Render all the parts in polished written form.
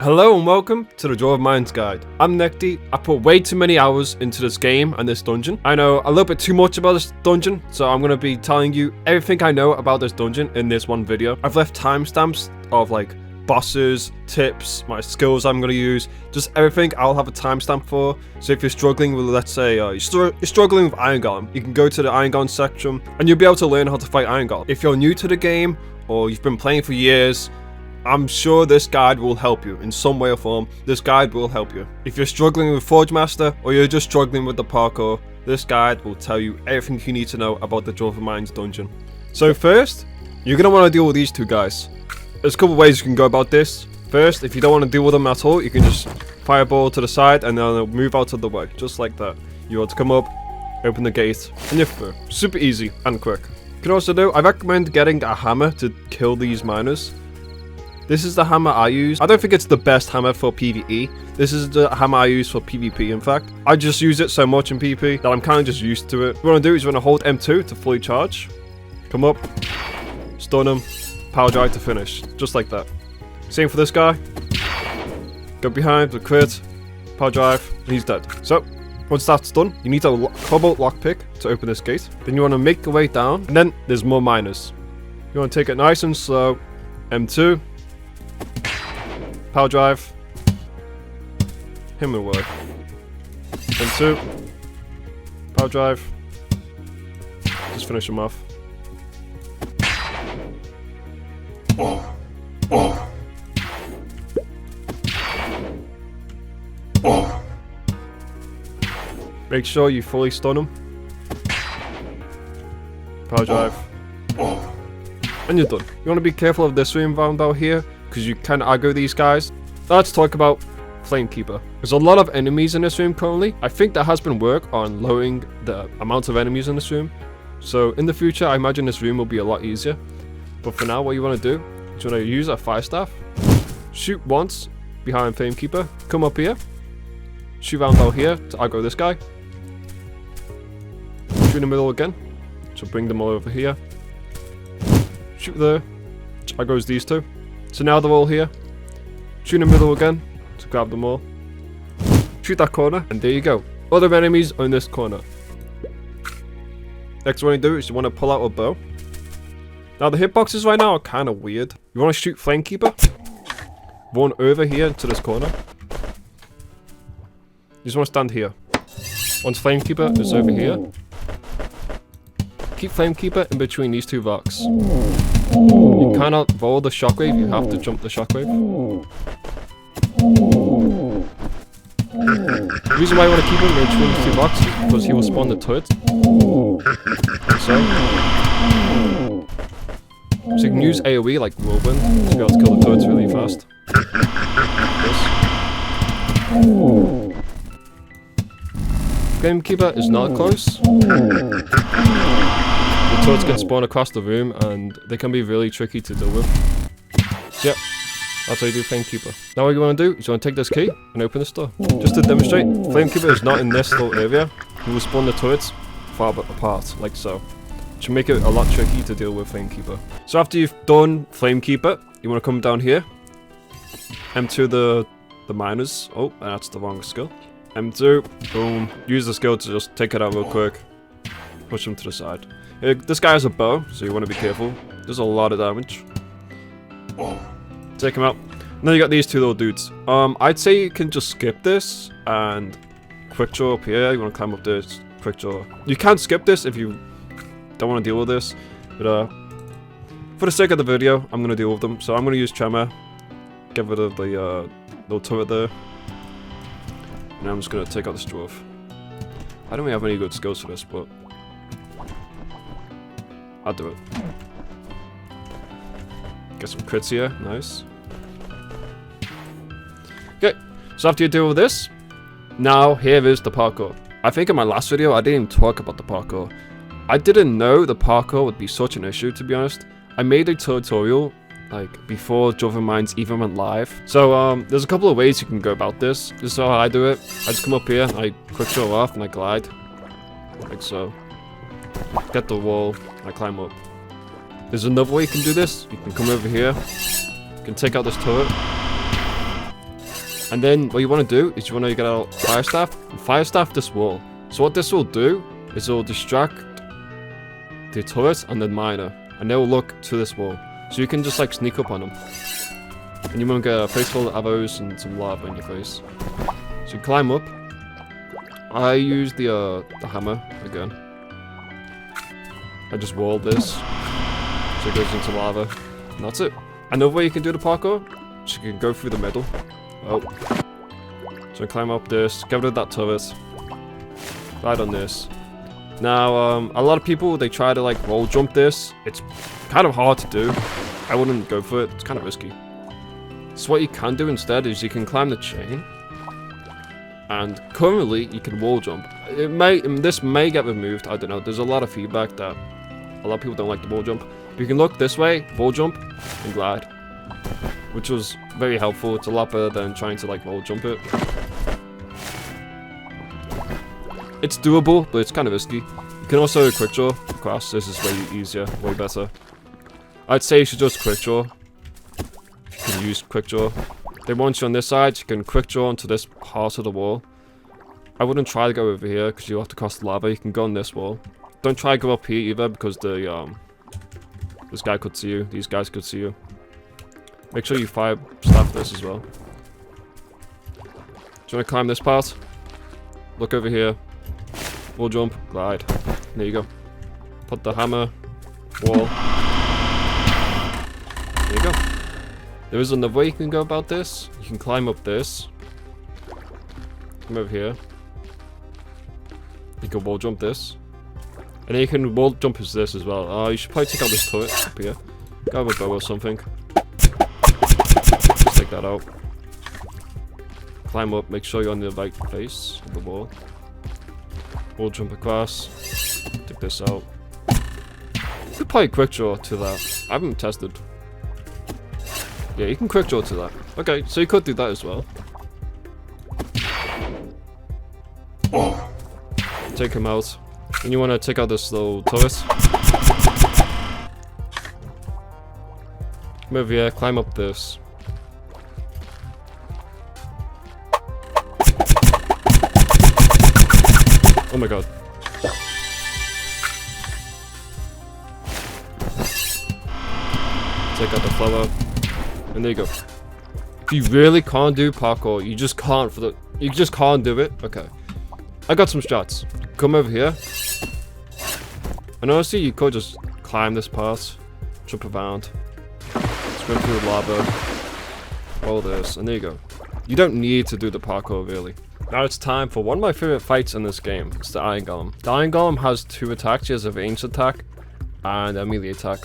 Hello and welcome to the Dwarven Mines Guide. I'm Nekti. I put way too many hours into this game and this dungeon. I know a little bit too much about this dungeon, so I'm going to be telling you everything I know about this dungeon in this one video. I've left timestamps of like bosses, tips, my skills I'm going to use, just everything I'll have a timestamp for. So if you're struggling with, let's say, you're struggling with Iron Golem, you can go to the Iron Golem section and you'll be able to learn how to fight Iron Golem. If you're new to the game or you've been playing for years, I'm sure this guide will help you in some way or form. This guide will help you. If you're struggling with Forgemaster or you're just struggling with the parkour, this guide will tell you everything you need to know about the Dwarven Mines dungeon. So first, you're going to want to deal with these two guys. There's a couple ways you can go about this. First, if you don't want to deal with them at all, you can just fireball to the side and then they'll move out of the way, just like that. You want to come up, open the gate, and you're through. Super easy and quick. You can also do, I recommend getting a hammer to kill these miners. This is the hammer I use. I don't think it's the best hammer for PvE. This is the hammer I use for PvP, in fact. I just use it so much in PvP that I'm kind of just used to it. What you want to do is you want to hold M2 to fully charge. Come up, stun him, power drive to finish. Just like that. Same for this guy. Go behind with crit, power drive, and he's dead. So, once that's done, you need a cobalt lockpick to open this gate. Then you want to make your way down, and then there's more miners. You want to take it nice and slow. M2. Power drive. Him away. M2. Power drive. Just finish him off. Make sure you fully stun him. Power drive. And you're done. You want to be careful of this room round out here, because you can aggro these guys. Now let's talk about Flamekeeper. There's a lot of enemies in this room currently. I think there has been work on lowering the amount of enemies in this room. So in the future, I imagine this room will be a lot easier. But for now, what you want to do is you want to use a fire staff. Shoot once behind Flamekeeper. Come up here. Shoot round out here to aggro this guy. Shoot in the middle again. So bring them all over here. Shoot there. Which aggroes these two. So now they're all here. Shoot in the middle again to grab them all. Shoot that corner, and there you go. Other enemies are in this corner. Next one you do is you want to pull out a bow. Now the hitboxes right now are kind of weird. You want to shoot Flamekeeper. Run over here to this corner. You just want to stand here. Once Flamekeeper is over here, keep Flamekeeper in between these two rocks. You cannot roll the shockwave, you have to jump the shockwave. The reason why I want to keep him in between these two rocks is because he will spawn the turret. So you can use AoE like whirlwind to be able to kill the turrets really fast. Flamekeeper is not close. The turrets can spawn across the room and they can be really tricky to deal with. So yeah, that's how you do Flamekeeper. Now what you want to do is you want to take this key and open this door. Just to demonstrate, Flamekeeper is not in this little area. You will spawn the turrets far apart, like so. Which will make it a lot tricky to deal with Flamekeeper. So after you've done Flamekeeper, you want to come down here. M2 the miners. Oh, that's the wrong skill. M2, boom. Use the skill to just take it out real quick. Push him to the side. This guy has a bow, so you want to be careful. There's a lot of damage. Take him out. And then you got these two little dudes. I'd say you can just skip this and quick draw up here. You want to climb up this, quick draw. You can skip this if you don't want to deal with this. But for the sake of the video, I'm going to deal with them. So I'm going to use Tremor. Get rid of the little turret there. And I'm just going to take out this dwarf. I don't really have any good skills for this, but I'll do it. Get some crits here, nice. Okay, so after you deal with this, now here is the parkour. I think in my last video I didn't even talk about the parkour. I didn't know the parkour would be such an issue, to be honest. I made a tutorial like before Dwarven Mines even went live. So there's a couple of ways you can go about this. This is how I do it. I just come up here, I quick draw off and I glide. Like so. Get the wall, I climb up. There's another way you can do this. You can come over here. You can take out this turret. And then what you want to do is you want to get out fire staff and fire staff this wall. So what this will do is it will distract the turret and the miner, and they will look to this wall. So you can just like sneak up on them. And you want to get a face full of arrows and some lava in your face. So you climb up. I use the hammer again. I just walled this. So it goes into lava. And that's it. Another way you can do the parkour is you can go through the middle. Oh. So climb up this, get rid of that turret. Right on this. Now, a lot of people, they try to like roll jump this. It's kind of hard to do. I wouldn't go for it, it's kind of risky. So what you can do instead is you can climb the chain. And currently, you can wall jump. This may get removed, I don't know. There's a lot of feedback that a lot of people don't like the wall jump. But you can look this way, wall jump, and glide. Which was very helpful. It's a lot better than trying to like wall jump it. It's doable, but it's kind of risky. You can also quick draw across. This is way easier, way better. I'd say you should just quick draw. You can use quick draw. Then once you're on this side, you can quick draw onto this part of the wall. I wouldn't try to go over here because you'll have to cross the lava. You can go on this wall. Don't try to go up here either because this guy could see you. These guys could see you. Make sure you fire staff this as well. Do you want to climb this part? Look over here. Wall jump, glide. There you go. Put the hammer, wall. There you go. There is another way you can go about this. You can climb up this. Come over here. You can wall jump this. And then you can wall jump as this as well. Oh, you should probably take out this turret up here. Grab a bow or something. Just take that out. Climb up, make sure you're on the right face of the wall. Wall jump across. Take this out. You could probably quick draw to that. I haven't tested. Yeah, you can quick draw to that. Okay, so you could do that as well. Take him out. And you want to take out this little turret. Come over here, climb up this. Oh my god. Take out the flower. And there you go. If you really can't do parkour, you just can't do it. Okay. I got some strats. Come over here. And honestly, you could just climb this part, jump around, swim through the lava, all this, and there you go. You don't need to do the parkour really. Now it's time for one of my favorite fights in this game. It's the Iron Golem. The Iron Golem has two attacks. He has a ranged attack and a melee attack.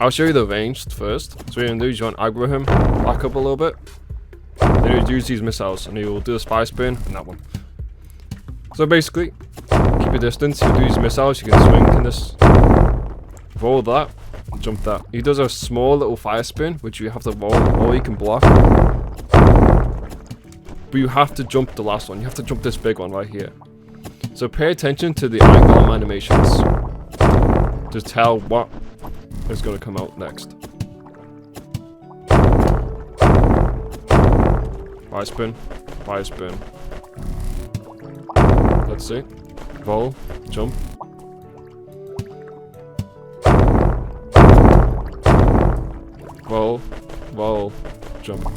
I'll show you the ranged first. So what you're gonna do is you want to aggro him, back up a little bit. Then you use these missiles, and he will do this fire spin and that one. So basically, keep your distance. You do these missiles. You can swing in this, roll that, and jump that. He does a small little fire spin, which you have to roll, or you can block. But you have to jump the last one. You have to jump this big one right here. So pay attention to the Iron Golem animations to tell what is going to come out next. Fire spin, fire spin. Let's see. Roll, jump. Roll, roll, jump.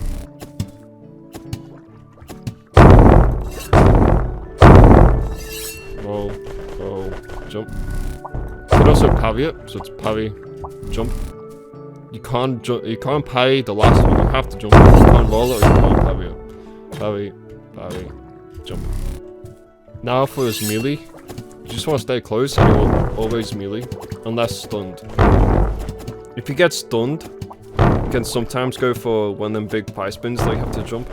Roll, roll, jump. You can also parry it, so it's parry, jump. You can't parry the last one, you have to jump. You can't roll it or you can't parry it. Parry, parry, jump. Now for his melee, you just want to stay close and he will always melee, unless stunned. If you get stunned, you can sometimes go for one of them big fire spins that you have to jump.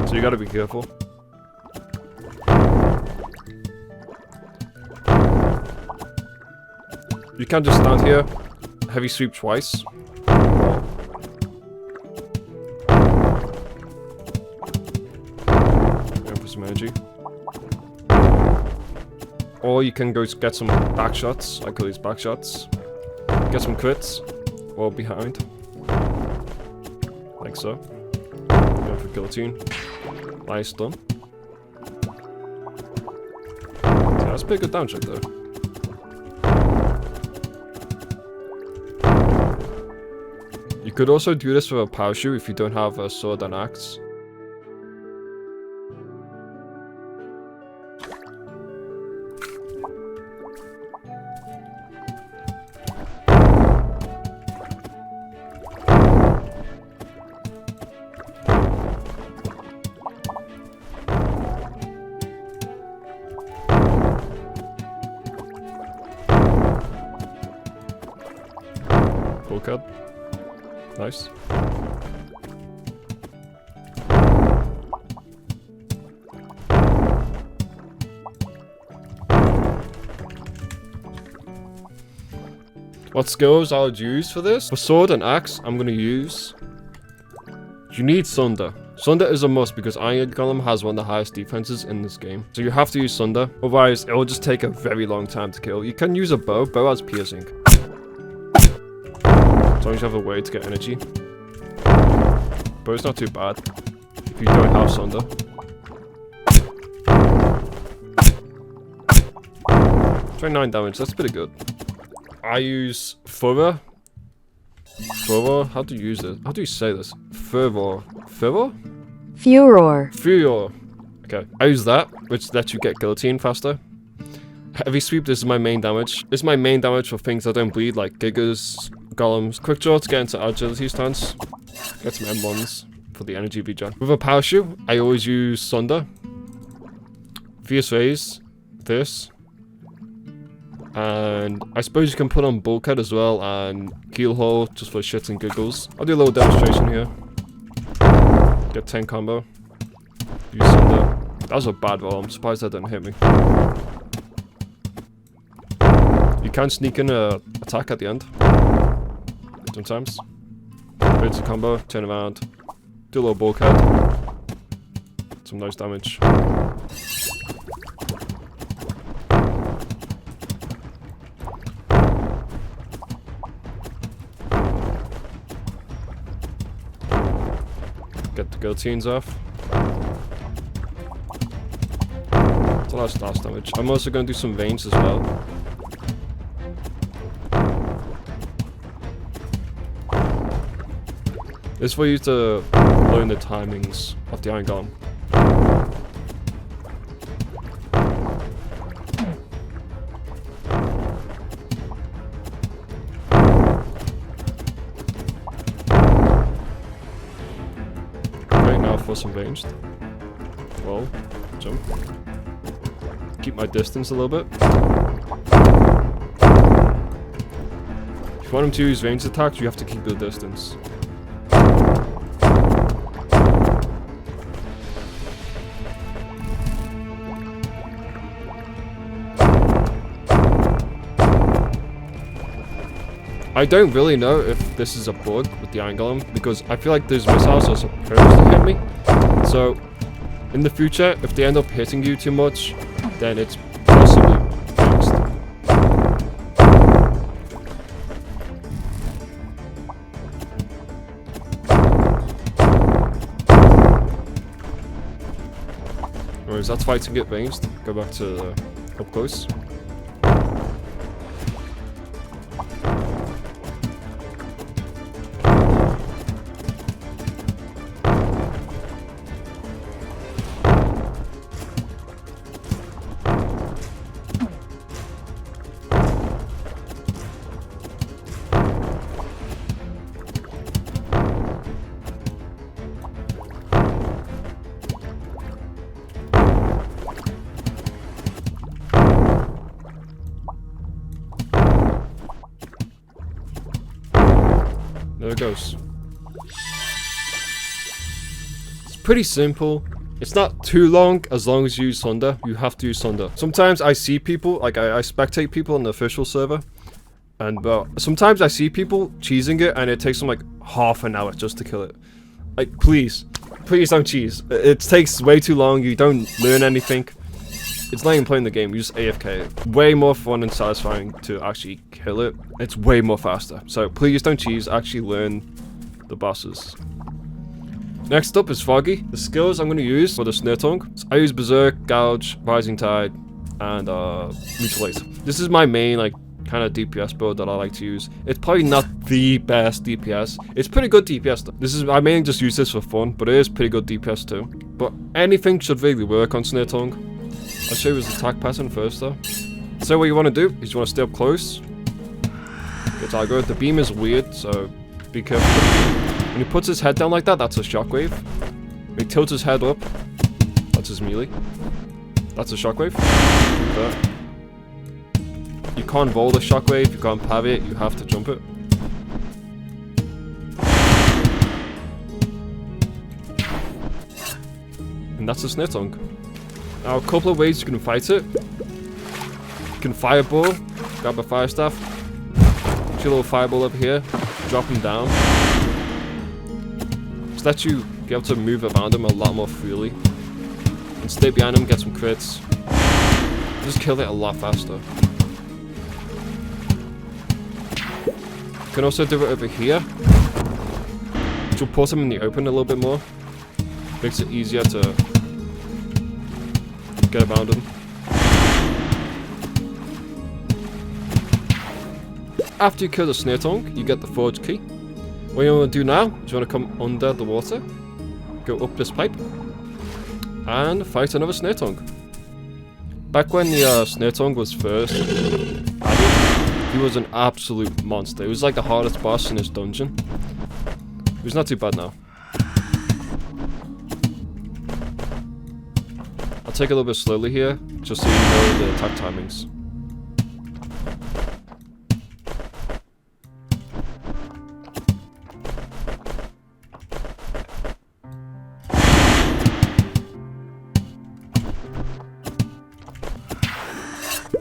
So you gotta be careful. You can just stand here, heavy sweep twice. For some energy. Or you can go get some back shots. I call these back shots. Get some crits. Or behind. Like so. Time for guillotine. Nice, done. Yeah, that's pretty good damage right there. You could also do this with a parachute if you don't have a sword and axe. Bulkhead. Nice. What skills I would use for this? For sword and axe, I'm gonna use... You need Sunder. Sunder is a must because Iron Golem has one of the highest defenses in this game. So you have to use Sunder, otherwise it will just take a very long time to kill. You can use a bow. Bow has piercing. As long as you have a way to get energy. Bow's not too bad if you don't have Sunder. 29 damage, that's pretty good. I use Furor. Furor? How do you use it? How do you say this? Furor. Furor? Furor. Furor. Okay. I use that, which lets you get guillotine faster. Heavy sweep, this is my main damage. This is my main damage for things that don't bleed, like giggers, golems. Quick draw to get into agility stance. Get some M1s for the energy regen. With a parachute, I always use Sunder. Fierce Raise. This. And I suppose you can put on Bulkhead as well and Keelhole just for shits and giggles. I'll do a little demonstration here. Get 10 combo. Use Sunder. That was a bad roll. I'm surprised that didn't hit me. You can sneak in a attack at the end. Sometimes. Bits of combo, turn around. Do a little Bulkhead. Some nice damage. Get the guillotines off. That's a lot of splash damage. I'm also going to do some veins as well. This is for you to learn the timings of the Iron Golem. For some ranged. Roll. Jump. Keep my distance a little bit. If you want him to use ranged attacks, you have to keep the distance. I don't really know if this is a bug with the Iron Golem, because I feel like those missiles are supposed to hit me. So, in the future, if they end up hitting you too much, then it's possibly fixed. Whereas that's fighting it ranged. Go back to up close. There it goes. It's pretty simple. It's not too long as you use Sunder. You have to use Sunder. Sometimes I see people, like I spectate people on the official server. And sometimes I see people cheesing it and it takes them like half an hour just to kill it. Like, please don't cheese. It takes way too long. You don't learn anything. It's not even playing the game, you just AFK. Way more fun and satisfying to actually kill it. It's way more faster. So please don't cheese, actually learn the bosses. Next up is Foggy. The skills I'm going to use for the Snaretongue. I use Berserk, Gouge, Rising Tide, and Mutilate. This is my main like kind of DPS build that I like to use. It's probably not the best DPS. It's pretty good DPS though. I mainly just use this for fun, but it is pretty good DPS too. But anything should really work on Snaretongue. I'll show you his attack pattern first though. So what you want to do is you want to stay up close. Get aggro. The beam is weird, so be careful. When he puts his head down like that, that's a shockwave. When he tilts his head up, that's his melee. That's a shockwave. There. You can't roll the shockwave, you can't parry it, you have to jump it. And that's a Snaretongue. Now a couple of ways you can fight it. You can fireball, grab a fire staff, shoot a little fireball over here, drop him down. Just let you be able to move around him a lot more freely. And stay behind him, get some crits. Just kill it a lot faster. You can also do it over here, which will put him in the open a little bit more. Makes it easier to get around him. After you kill the Snaretongue, you get the Forge Key. What you want to do now is you want to come under the water, go up this pipe, and fight another Snaretongue. Back when the Snaretongue was first added, he was an absolute monster. It was like the hardest boss in this dungeon. It was not too bad now. I'll take a little bit slowly here, just so you know the attack timings.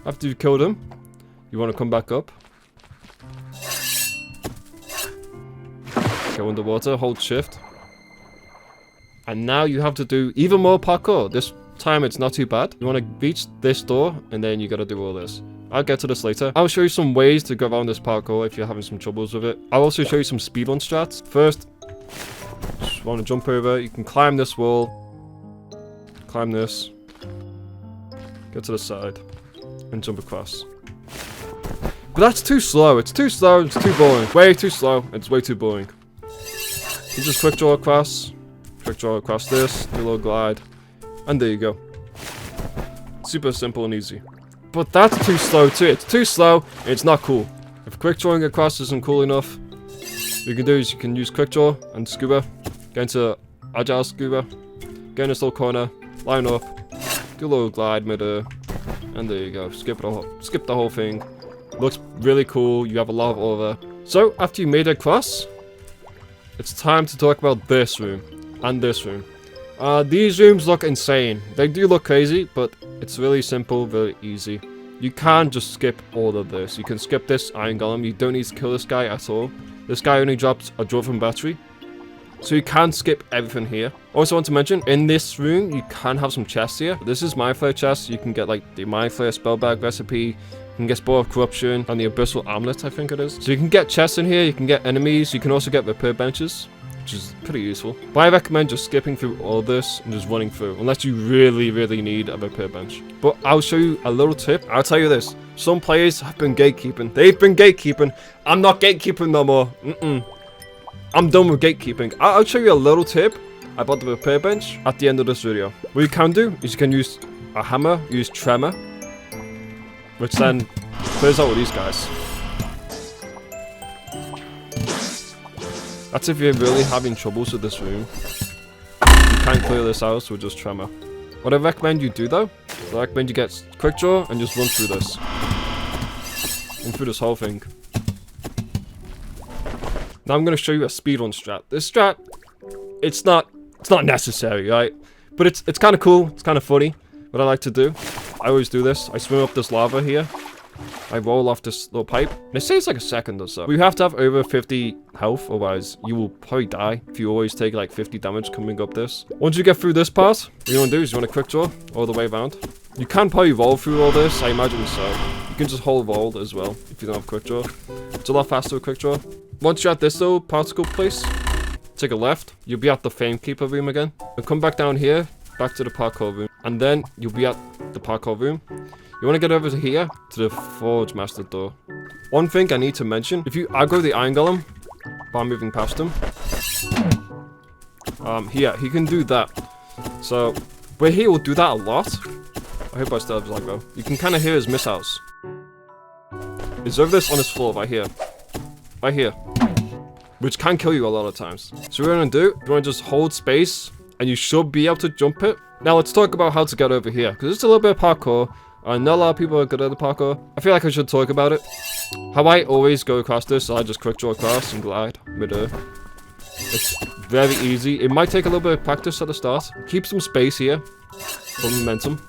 After you've killed him, you want to come back up. Go underwater, hold shift. And now you have to do even more parkour. This time it's not too bad. You want to reach this door, and then you got to do all this. I'll get to this later. I'll show you some ways to go around this parkour if you're having some troubles with it. I'll also show you some speedrun strats. First, just want to jump over. You can climb this wall. Climb this. Get to the side. And jump across. But that's too slow. It's too slow. It's too boring. Way too slow. It's way too boring. You just quick draw across. Quick draw across this. Do a little glide. And there you go. Super simple and easy. But that's too slow too. It's too slow. And it's not cool. If quick drawing across isn't cool enough, what you can do is you can use quick draw and scuba. Get into agile scuba. Get in this little corner. Line up. Do a little glide mid-air. And there you go. Skip the whole thing. Looks really cool. You have a lot of aura. So after you made it across, it's time to talk about this room and this room. These rooms look insane. They do look crazy, but it's really simple, very easy. You can just skip all of this. You can skip this Iron Golem. You don't need to kill this guy at all. This guy only drops a dwarven battery. So you can skip everything here. Also want to mention, in this room, you can have some chests here. This is Mind Flayer chest. You can get like the Mind Flayer spell bag recipe. You can get Spore of Corruption and the Abyssal Amulet, I think it is. So you can get chests in here. You can get enemies. You can also get repair benches, which is pretty useful. But I recommend just skipping through all this and just running through, unless you really, really need a repair bench. But I'll show you a little tip. I'll tell you this. Some players have been gatekeeping. They've been gatekeeping. I'm not gatekeeping no more. I'm done with gatekeeping. I'll show you a little tip about the repair bench at the end of this video. What you can do is you can use a hammer, use tremor, which then clears out all these guys. That's if you're really having troubles with this room. You can't clear this out with just tremor. What I recommend you do though, I recommend you get quick draw and just run through this. Run through this whole thing. Now I'm going to show you a speedrun strat. This strat, it's not necessary, right? But it's kind of cool. It's kind of funny. What I like to do, I always do this. I swim up this lava here. I roll off this little pipe. And it saves like a second or so. You have to have over 50 health, otherwise you will probably die if you always take like 50 damage coming up this. Once you get through this part, what you want to do is you want to quick draw all the way around. You can probably roll through all this, I imagine so. You can just hold roll as well if you don't have quick draw. It's a lot faster with quick draw. Once you're at this little particle place, take a left, you'll be at the Flamekeeper room again. And come back down here, back to the Parkour room. And then you'll be at the Parkour room. You want to get over to here, to the Forgemaster door. One thing I need to mention, if you aggro the Iron Golem by moving past him, here, he can do that. So, where he will do that a lot. I hope I still have his aggro. You can kind of hear his missiles. It's over this on his floor, right here. Right here. Which can kill you a lot of times. So what we're going to do, you want to just hold space, and you should be able to jump it. Now let's talk about how to get over here, because it's a little bit of parkour. Not a lot of people are good at the parkour. I feel like I should talk about it. How I always go across this, so I just quick draw across and glide mid-air. It's very easy. It might take a little bit of practice at the start. Keep some space here for momentum.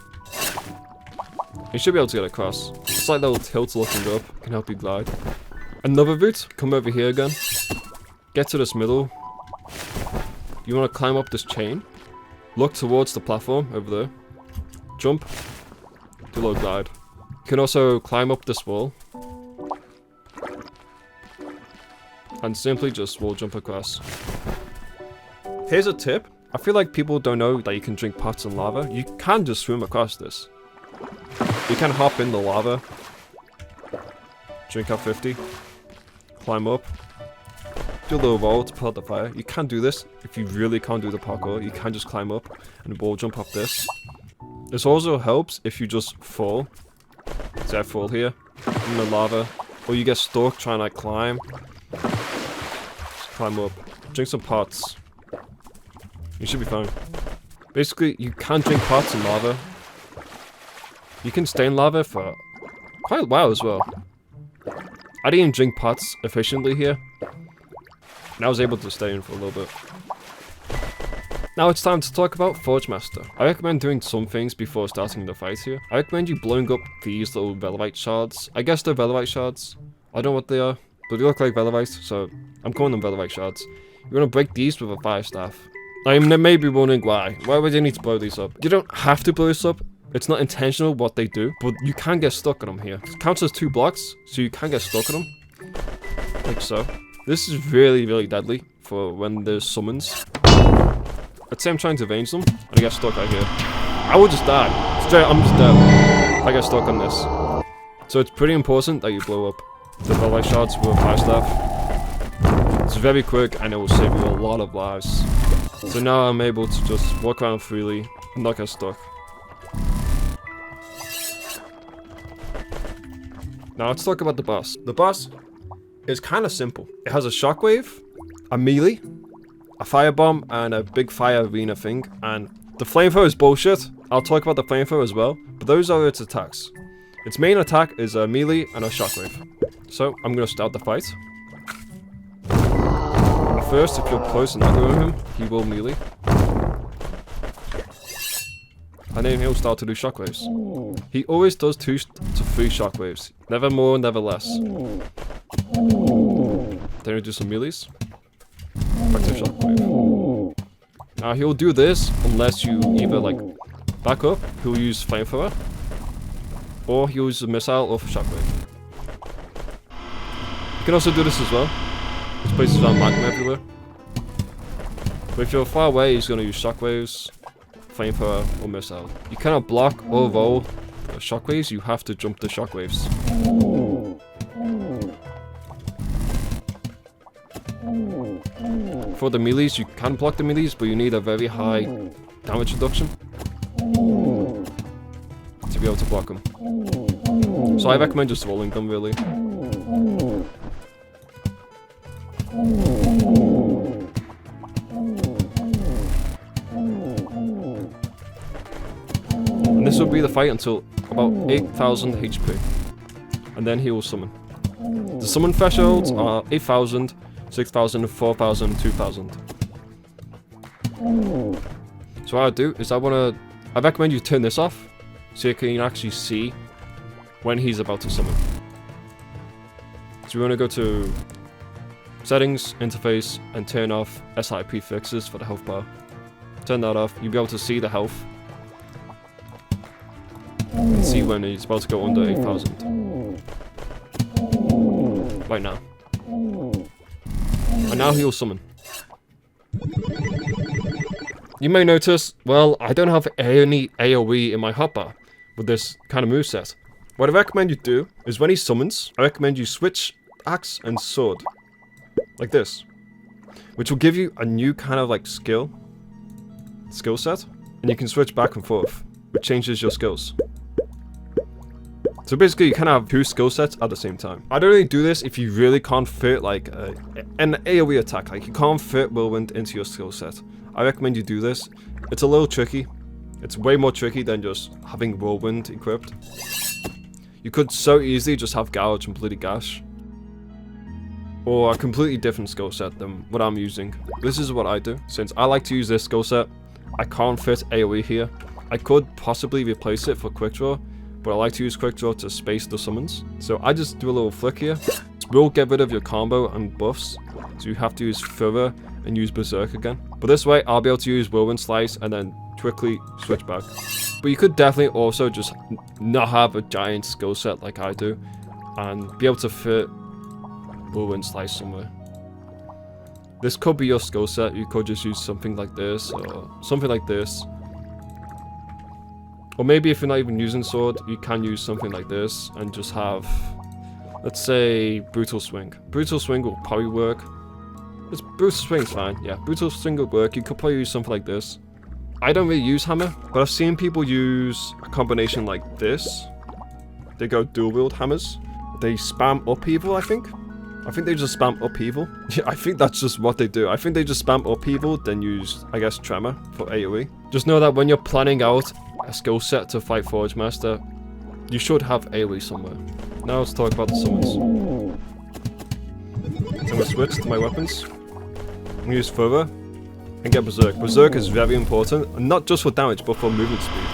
You should be able to get across. It's like little tilts looking up. Can help you glide. Another route. Come over here again. Get to this middle. You want to climb up this chain. Look towards the platform over there. Jump. Do a little glide. You can also climb up this wall. And simply just wall jump across. Here's a tip. I feel like people don't know that you can drink pots in lava. You can just swim across this. You can hop in the lava. Drink out 50. Climb up. Do a little roll to pull out the fire. You can do this if you really can't do the parkour. You can just climb up and wall jump up this. This also helps if you just fall. Say I fall here in the lava. Or you get stuck trying to climb. Just climb up. Drink some pots. You should be fine. Basically, you can drink pots in lava. You can stay in lava for quite a while as well. I didn't drink pots efficiently here. And I was able to stay in for a little bit. Now it's time to talk about Forgemaster. I recommend doing some things before starting the fight here. I recommend you blowing up these little Veloren shards. I guess they're Veloren shards. I don't know what they are, but they look like Veloren, so I'm calling them Veloren shards. You want to break these with a fire staff. I may be wondering why. Why would you need to blow these up? You don't have to blow this up. It's not intentional what they do, but you can get stuck on them here. It counts as 2 blocks, so you can get stuck on them. Like so. This is really, really deadly for when there's summons. Let's say I'm trying to avenge them, and I get stuck right here. I will just die. Straight, I'm just dead. If I get stuck on this. So it's pretty important that you blow up the Veloren shards with a fire staff. It's very quick, and it will save you a lot of lives. So now I'm able to just walk around freely and not get stuck. Now let's talk about the boss. The boss is kind of simple. It has a shockwave, a melee, a firebomb, and a big fire arena thing. And the flamethrower is bullshit. I'll talk about the flamethrower as well, but those are its attacks. Its main attack is a melee and a shockwave. So I'm gonna start the fight. First, if you're close and aggroing him, he will melee. And then he'll start to do shockwaves. He always does 2 to 3 shockwaves. Never more, never less. Then he'll do some melees. Back to shockwave. Now he'll do this unless you either like back up, he'll use flamethrower, or he'll use a missile or shockwave. You can also do this as well. There's places around magma everywhere. But if you're far away, he's going to use shockwaves, flamethrower, or missile. You cannot block or roll the shockwaves, you have to jump the shockwaves. For the melees, you can block the melees, but you need a very high damage reduction to be able to block them. So I recommend just rolling them, really. And this will be the fight until about 8,000 HP. And then he will summon. The summon thresholds are 8,000, 6,000, 4,000, 2,000. So what I do is I recommend you turn this off so you can actually see when he's about to summon. So we want to go to Settings, Interface, and turn off SIP fixes for the health bar. Turn that off, you'll be able to see the health. And see when he's about to go under 8,000. Right now. And now he'll summon. You may notice, well, I don't have any AoE in my hotbar with this kind of moveset. What I recommend you do is when he summons, I recommend you switch axe and sword. Like this. Which will give you a new kind of like skill set. And you can switch back and forth, which changes your skills. So basically you can have two skill sets at the same time. I don't really do this if you really can't fit like an AoE attack. Like you can't fit Whirlwind into your skill set. I recommend you do this. It's a little tricky. It's way more tricky than just having Whirlwind equipped. You could so easily just have Gouge and Bloody Gash. Or a completely different skill set than what I'm using. This is what I do. Since I like to use this skill set, I can't fit AoE here. I could possibly replace it for Quick Draw, but I like to use Quick Draw to space the summons. So I just do a little flick here. It will get rid of your combo and buffs, so you have to use Further and use Berserk again. But this way, I'll be able to use Whirlwind Slice and then quickly switch back. But you could definitely also just not have a giant skill set like I do, and be able to fit Whirlwind Slice somewhere. This could be your skill set. You could just use something like this, or something like this. Or maybe if you're not even using sword, you can use something like this and just have, let's say, Brutal Swing. Brutal Swing will probably work. Brutal Swing's fine, yeah. Brutal Swing will work. You could probably use something like this. I don't really use hammer, but I've seen people use a combination like this. They go dual wield hammers. They spam upheaval, I think. I think they just spam upheaval. Yeah, I think that's just what they do. I think they just spam upheaval, then use, I guess, Tremor for AoE. Just know that when you're planning out a skill set to fight Forgemaster, you should have AoE somewhere. Now let's talk about the summons. I'm gonna switch to my weapons. I'm gonna use Further and get Berserk. Berserk is very important, not just for damage, but for movement speed.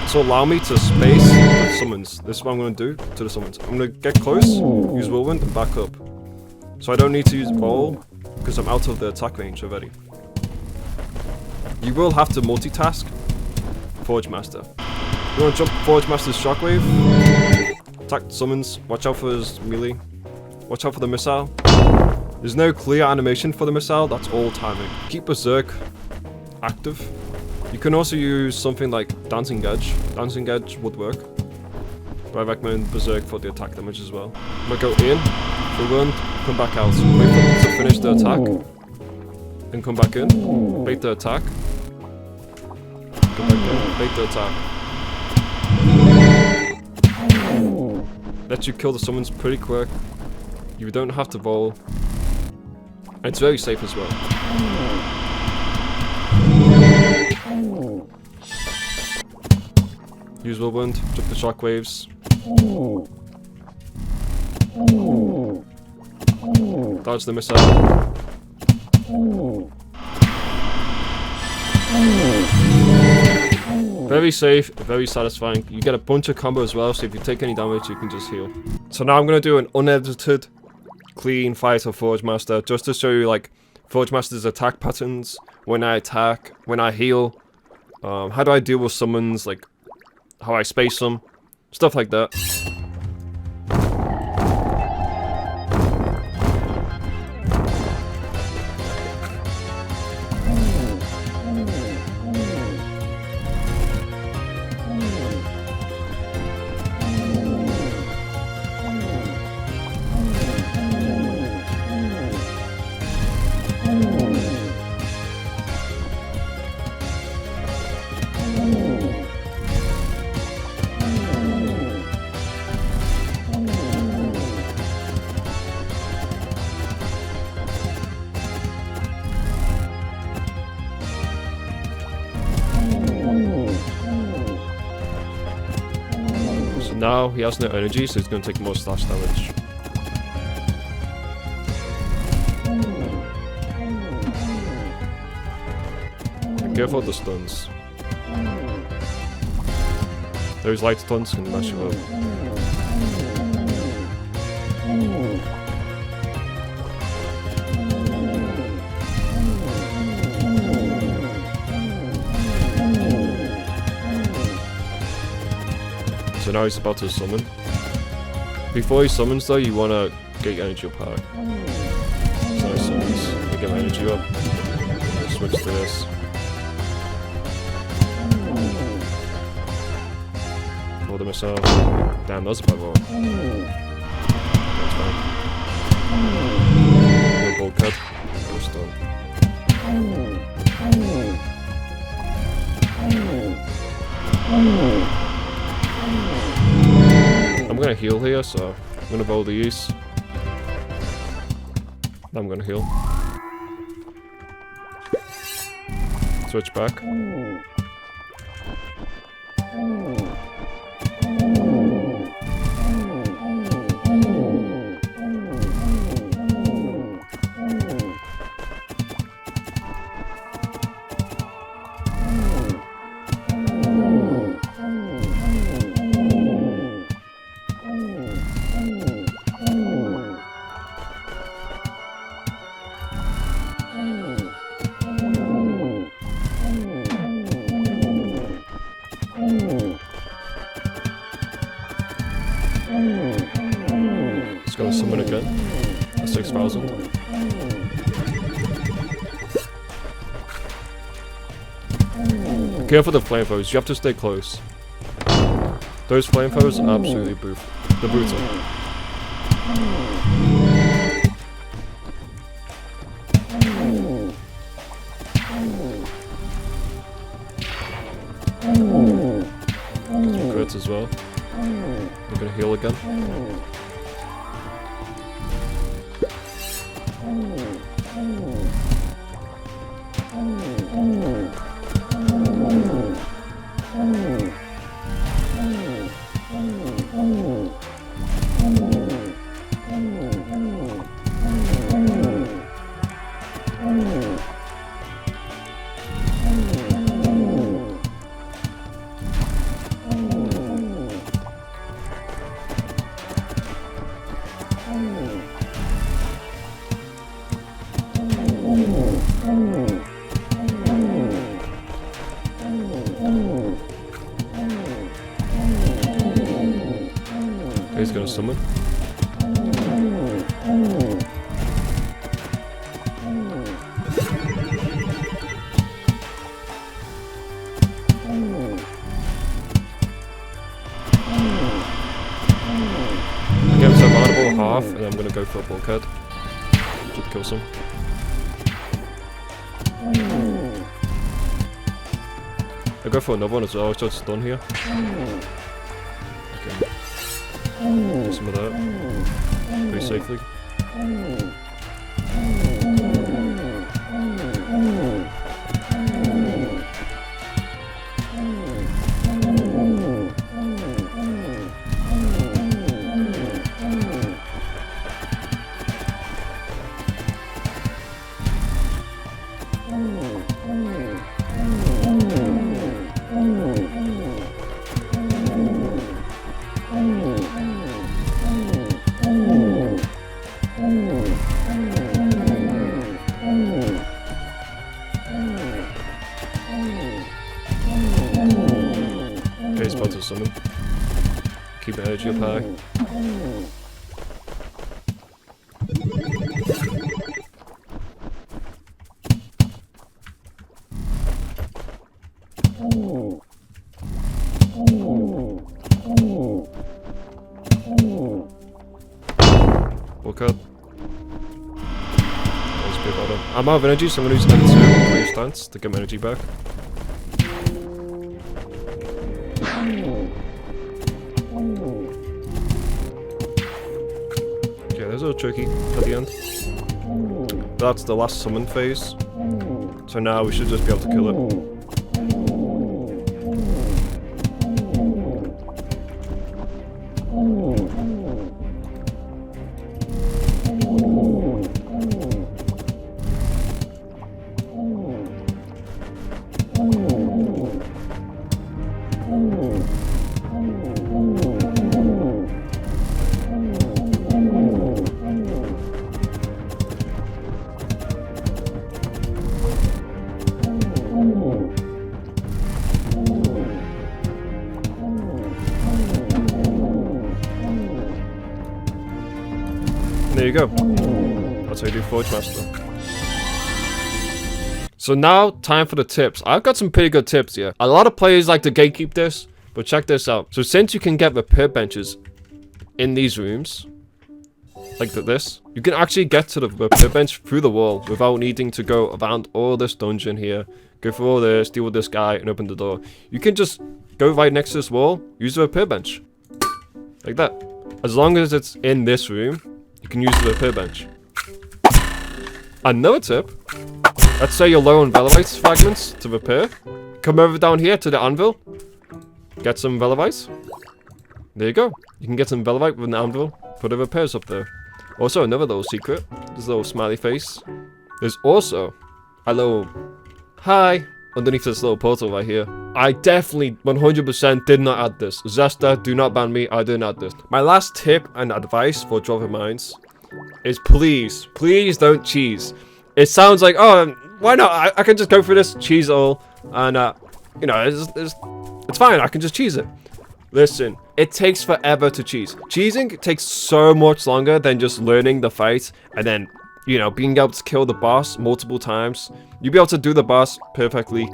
So allow me to space the summons. This is what I'm gonna do to the summons. I'm gonna get close, use Whirlwind, and back up. So I don't need to use Roll, because I'm out of the attack range already. You will have to multitask Forgemaster. You wanna jump Forgemaster's Shockwave, attack summons, watch out for his melee, watch out for the missile. There's no clear animation for the missile, that's all timing. Keep Berserk active. You can also use something like Dancing Edge. Dancing Edge would work. But I recommend Berserk for the attack damage as well. I'm gonna go in, Whirlwind, come back out. Wait for them to finish the attack. Then come back in, bait the attack. Come back in, bait the attack. Let you kill the summons pretty quick. You don't have to roll. And it's very safe as well. Use Whirlwind, jump the shockwaves. Dodge the missile. Very safe, very satisfying. You get a bunch of combo as well, so if you take any damage, you can just heal. So now I'm going to do an unedited, clean fight of Forgemaster, just to show you like Forgemaster's attack patterns, when I attack, when I heal, how do I deal with summons, like how I space them, stuff like that. Now he has no energy, so he's going to take more slash damage. Be careful of the stuns. Those light stuns can mess you up. So now he's about to summon. Before he summons though, you want to get your energy up high. So he summons, I get my energy up, switch to this. build it myself. Damn, those are bad wall. That's fine. No bulkhead. No stone. I'm gonna heal here, so I'm gonna bowl these. I'm gonna heal. Switch back. Just gonna summon again. That's 6,000. Careful the flamethrowers, you have to stay close. Those flamethrowers are absolutely brutal. They're brutal. Get some crits as well. I'm gonna heal again. He's gonna summon. Again, so vulnerable half, and I'm gonna go for a bulkhead. Just kill some. I'll go for another one as well, so it's done here. Okay. Do some of that. Pretty safely. Okay, spot to summon. Keep energy up high. Walk up. I'm out of energy, so I'm going to use negative 2 wave stance to get my energy back. Okay, there's a tricky at the end. That's the last summon phase. So now we should just be able to kill it. There you go. That's how you do Forgemaster. So now, time for the tips. I've got some pretty good tips here. A lot of players like to gatekeep this, But check this out. So since you can get repair benches in these rooms, like this, you can actually get to the repair bench through the wall without needing to go around all this dungeon here, go through all this, deal with this guy, and open the door. You can just go right next to this wall, use the repair bench. Like that. As long as it's in this room, you can use the repair bench. Another tip. Let's say you're low on Veloren fragments to repair. Come over down here to the anvil. Get some Veloren. There you go. You can get some Veloren with an anvil. Put the repairs up there. Also, another little secret. This little smiley face. There's also a little hi underneath this little portal right here. I definitely 100% did not add this. Zesta, do not ban me. I didn't add this. My last tip and advice for dwarven mines is please don't cheese. It sounds like, oh, why not? I can just go through this, cheese it all, and you know, it's fine. I can just cheese it. Listen, it takes forever to cheese. Cheesing takes so much longer than just learning the fight and then, you know, being able to kill the boss multiple times. You'll be able to do the boss perfectly,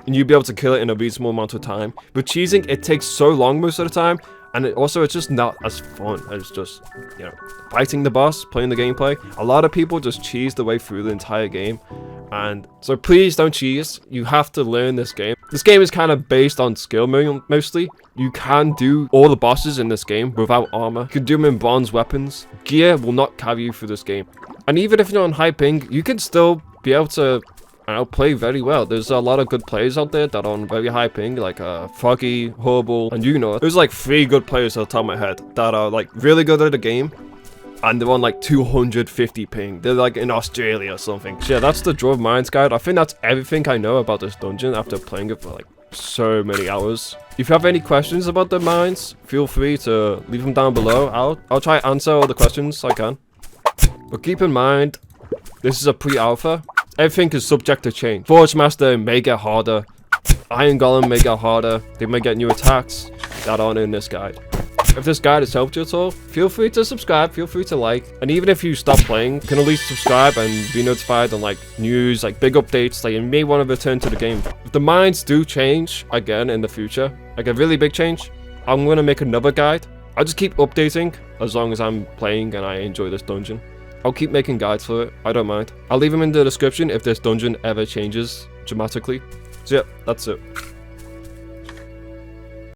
and you'll be able to kill it in a reasonable amount of time. But cheesing, it takes so long most of the time, and it's just not as fun as just, you know, fighting the boss, playing the gameplay. A lot of people just cheese the way through the entire game, and so please don't cheese. You have to learn this game. This game is kind of based on skill mostly. You can do all the bosses in this game without armor. You can do them in bronze weapons. Gear will not carry you through this game. And even if you're on high ping, you can still be able to play very well. There's a lot of good players out there that are on very high ping, like Froggy, Horrible, and you know. There's like 3 good players off the top of my head that are like really good at the game. And they're on like 250 ping. They're like in Australia or something. So yeah, that's the Dwarven Mines guide. I think that's everything I know about this dungeon after playing it for like so many hours. If you have any questions about the mines, feel free to leave them down below. I'll try to answer all the questions I can. But keep in mind, this is a pre-alpha. Everything is subject to change. Forgemaster may get harder. Iron Golem may get harder. They may get new attacks that aren't in this guide. If this guide has helped you at all, feel free to subscribe, feel free to like, and even if you stop playing, you can at least subscribe and be notified on like news, like big updates that you may want to return to the game. If the mines do change again in the future, like a really big change, I'm going to make another guide. I'll just keep updating as long as I'm playing and I enjoy this dungeon. I'll keep making guides for it, I don't mind. I'll leave them in the description if this dungeon ever changes dramatically. So yeah, that's it.